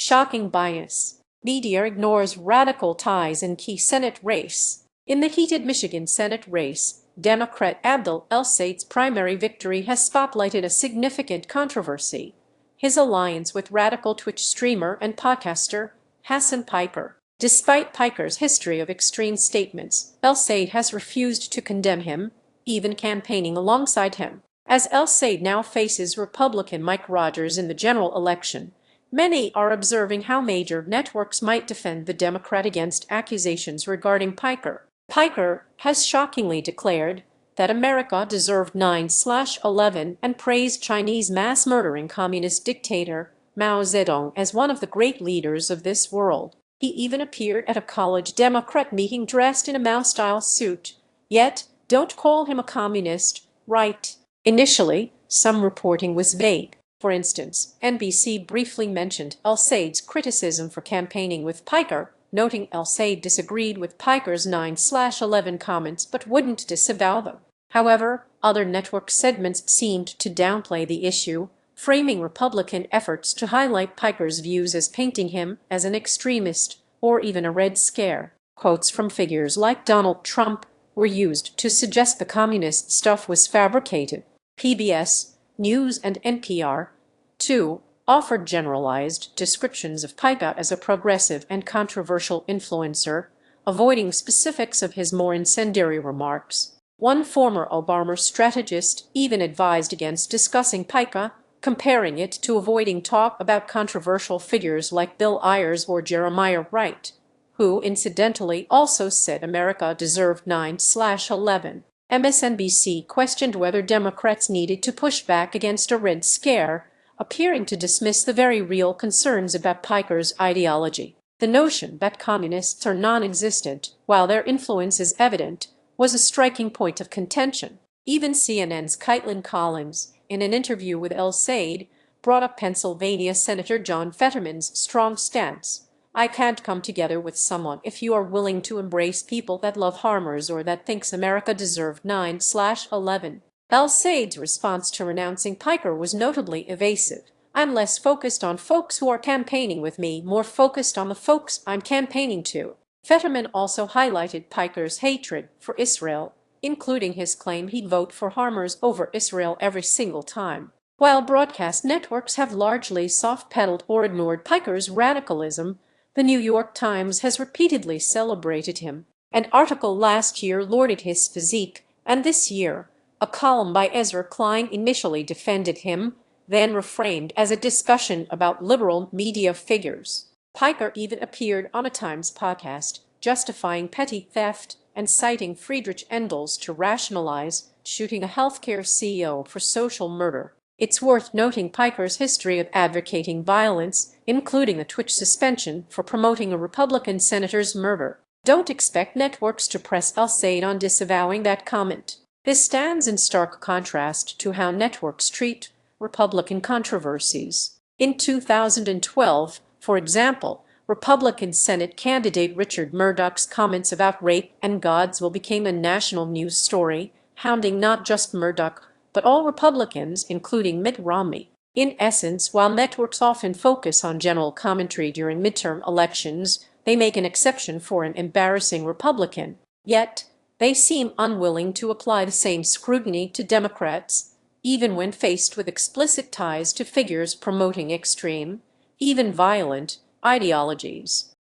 Shocking bias. Media ignores radical ties in key Senate race. In the heated Michigan Senate race, Democrat Abdul El-Sayed's primary victory has spotlighted a significant controversy: his alliance with radical Twitch streamer and podcaster Hasan Piker. Despite Piker's history of extreme statements, El-Sayed has refused to condemn him, even campaigning alongside him. As El-Sayed now faces Republican Mike Rogers in the general election, many are observing how major networks might defend the Democrat against accusations regarding Piker. Piker has shockingly declared that America deserved 9/11 and praised Chinese mass-murdering communist dictator Mao Zedong as one of the great leaders of this world. He even appeared at a college Democrat meeting dressed in a Mao-style suit. Yet, don't call him a communist, right? Initially, some reporting was vague. For instance, NBC briefly mentioned El-Sayed's criticism for campaigning with Piker, noting El-Sayed disagreed with Piker's 9/11 comments but wouldn't disavow them. However, other network segments seemed to downplay the issue, framing Republican efforts to highlight Piker's views as painting him as an extremist or even a Red Scare. Quotes from figures like Donald Trump were used to suggest the communist stuff was fabricated. PBS News and NPR, too, offered generalized descriptions of Piker as a progressive and controversial influencer, avoiding specifics of his more incendiary remarks. One former Obama strategist even advised against discussing Piker, comparing it to avoiding talk about controversial figures like Bill Ayers or Jeremiah Wright, who incidentally also said America deserved 9/11. MSNBC questioned whether Democrats needed to push back against a Red Scare, appearing to dismiss the very real concerns about Piker's ideology. The notion that communists are non-existent while their influence is evident was a striking point of contention. Even CNN's Caitlin Collins, in an interview with El-Sayed, brought up Pennsylvania Senator John Fetterman's strong stance: "I can't come together with someone if you are willing to embrace people that love harmers or that thinks America deserved 9/11. El-Sayed's response to renouncing Piker was notably evasive. "I'm less focused on folks who are campaigning with me, more focused on the folks I'm campaigning to." Fetterman also highlighted Piker's hatred for Israel, including his claim he'd vote for harmers over Israel every single time. While broadcast networks have largely soft-pedaled or ignored Piker's radicalism, the New York Times has repeatedly celebrated him. An article last year lauded his physique, and this year, a column by Ezra Klein initially defended him, then reframed as a discussion about liberal media figures. Piker even appeared on a Times podcast, justifying petty theft and citing Friedrich Engels to rationalize shooting a healthcare CEO for social murder. It's worth noting Piker's history of advocating violence, including a Twitch suspension for promoting a Republican senator's murder. Don't expect networks to press El-Sayed on disavowing that comment. This stands in stark contrast to how networks treat Republican controversies. In 2012, for example, Republican Senate candidate Richard Murdoch's comments about rape and Godswill became a national news story, hounding not just Murdoch, but all Republicans, including Mitt Romney. In essence, while networks often focus on general commentary during midterm elections, they make an exception for an embarrassing Republican. Yet, they seem unwilling to apply the same scrutiny to Democrats, even when faced with explicit ties to figures promoting extreme, even violent, ideologies.